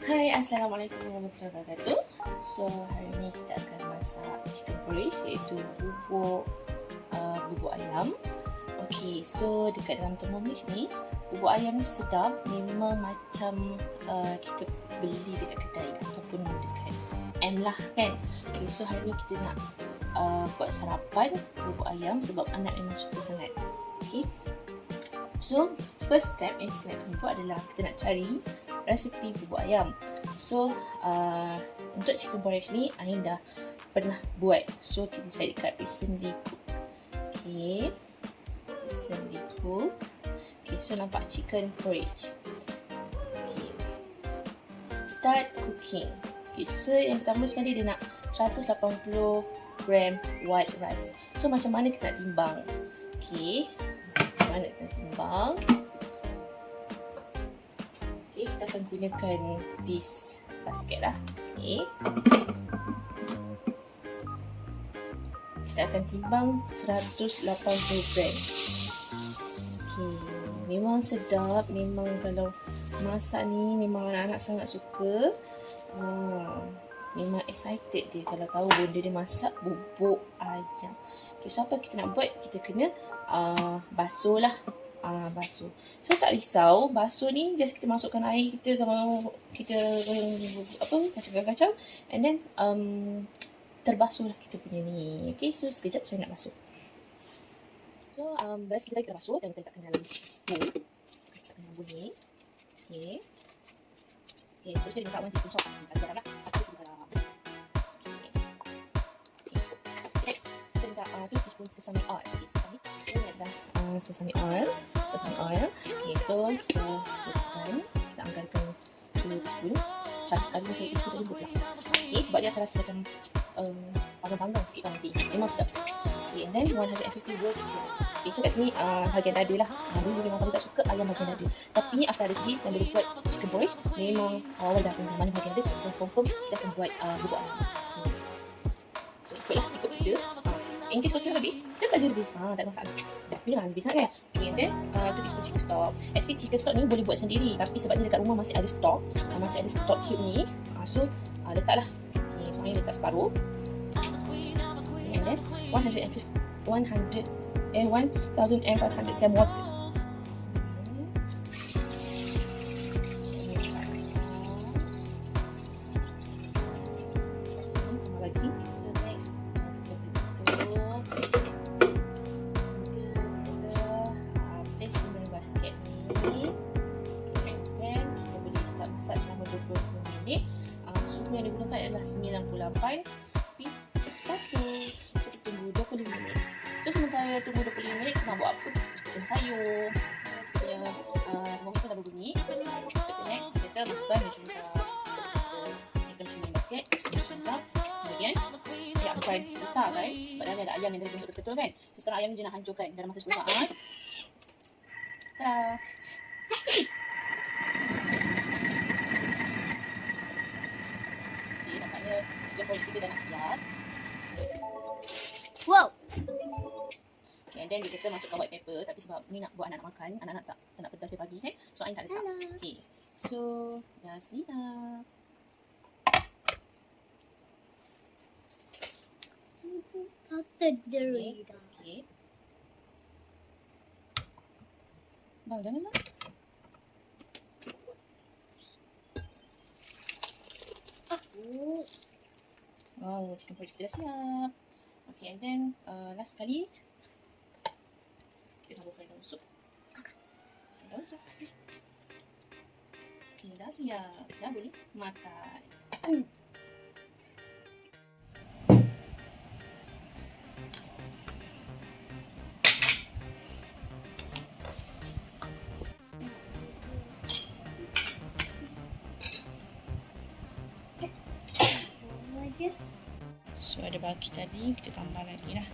Hai, Assalamualaikum warahmatullahi wabarakatuh. So, hari ini kita akan masak chicken porridge, iaitu bubuk ayam. Okay, so dekat dalam thermomix ni, bubuk ayam ni sedap. Memang macam kita beli dekat kedai ataupun dekat M lah kan. Okay, so hari ni kita nak buat sarapan bubuk ayam sebab anak memang suka sangat. Okay, so first step yang kita nak buat adalah kita nak cari resipi bubuk ayam. So untuk chicken porridge ni Ain dah pernah buat. So kita cari kat recently cook. Okay, recently cook. Okay, so nampak chicken porridge. Okay, start cooking. Okay, so yang pertama sekali dia nak 180 gram white rice. So macam mana kita nak timbang? Okay, macam mana kita nak timbang? Okay, kita akan gunakan this basket lah. Okay, kita akan timbang 180 gram. Okay, memang sedap. Memang kalau masak ni memang anak-anak sangat suka. Memang excited dia kalau tahu benda dia masak bubuk ayam. Okay, so apa kita nak buat? Kita kena basuh lah. Basuh. So tak risau, basuh ni just kita masukkan air kita, kita kacau-kacau and then terbasuh lah kita punya ni. Okay, so sekejap saya nak basuh. So beras kita basuh dan kita letakkan dalam bowl. Letakkan dalam bowl ni. Okay. Okay, terus kita letak 1 teaspoon salt. Kita garam lah. 1 teaspoon garam. Okay. Okay, cukup. Next, kita letak 2 teaspoon sesame oil. Okay, sesame. So ni adalah sesame oil. Okay, so kita letakkan, kita anggarkan 2 teaspoon. Ada macam teaspoon dah jemput lah. Okay, sebab dia akan rasa macam panggang-panggang sikit kan nanti. Memang sedap. Okay, and then 150 grilled chicken. Okay, so kat sini bahagian dada lah. Dulu memang paling tak suka ayam bahagian dada. Tapi after ada cheese dan boleh buat chicken porridge, memang awal dah senang mana bahagian dada. Kita confirm kita akan buat bubuk ayam. Okay. So ikutlah, ikut kita. In case kalau lebih, kita kaji lebih. Tak ada masalah. Tapi jangan lebih sangat kan. Okay, and then tu teaspoon chicken stock. Actually chicken stock ni boleh buat sendiri. Tapi sebabnya dekat rumah masih ada stok. Masih ada stok cube ni. So letaklah. Okay, so ni letak separuh. Okay, and then 1,500 gram water. Suhu yang digunakan adalah 98 speed 1. So kita tunggu 25 minit. So sementara tunggu 25 minit kita nak buat apa? Kita potong sayur. Kita thermomix pun dah berbunyi. So next kita masukkan mesyuarat. Kita ikan cumi basket. Mesyuarat. Kemudian kita akan letakkan, sebab dah ada ayam yang dah bentuk betul kan. So sekarang ayam ni dia nak hancurkan dalam masa 10 saat. Ta-da! Chicken porridge kita dah nak siap. Wow. Okay, and then kita masukkan white pepper. Tapi sebab ni nak buat anak makan, anak-anak tak nak pedas pagi kan. So Ain tak letak. Okay, so dah siap. I'll take the read. Sikit. Bang, janganlah. Wow, chicken porridge dah siap. Okay, and then last sekali kita taburkan dalam sup. Dalam sup. Okay, dah siap. Dah boleh makan. So ada baki tadi, kita tambah lagi lah.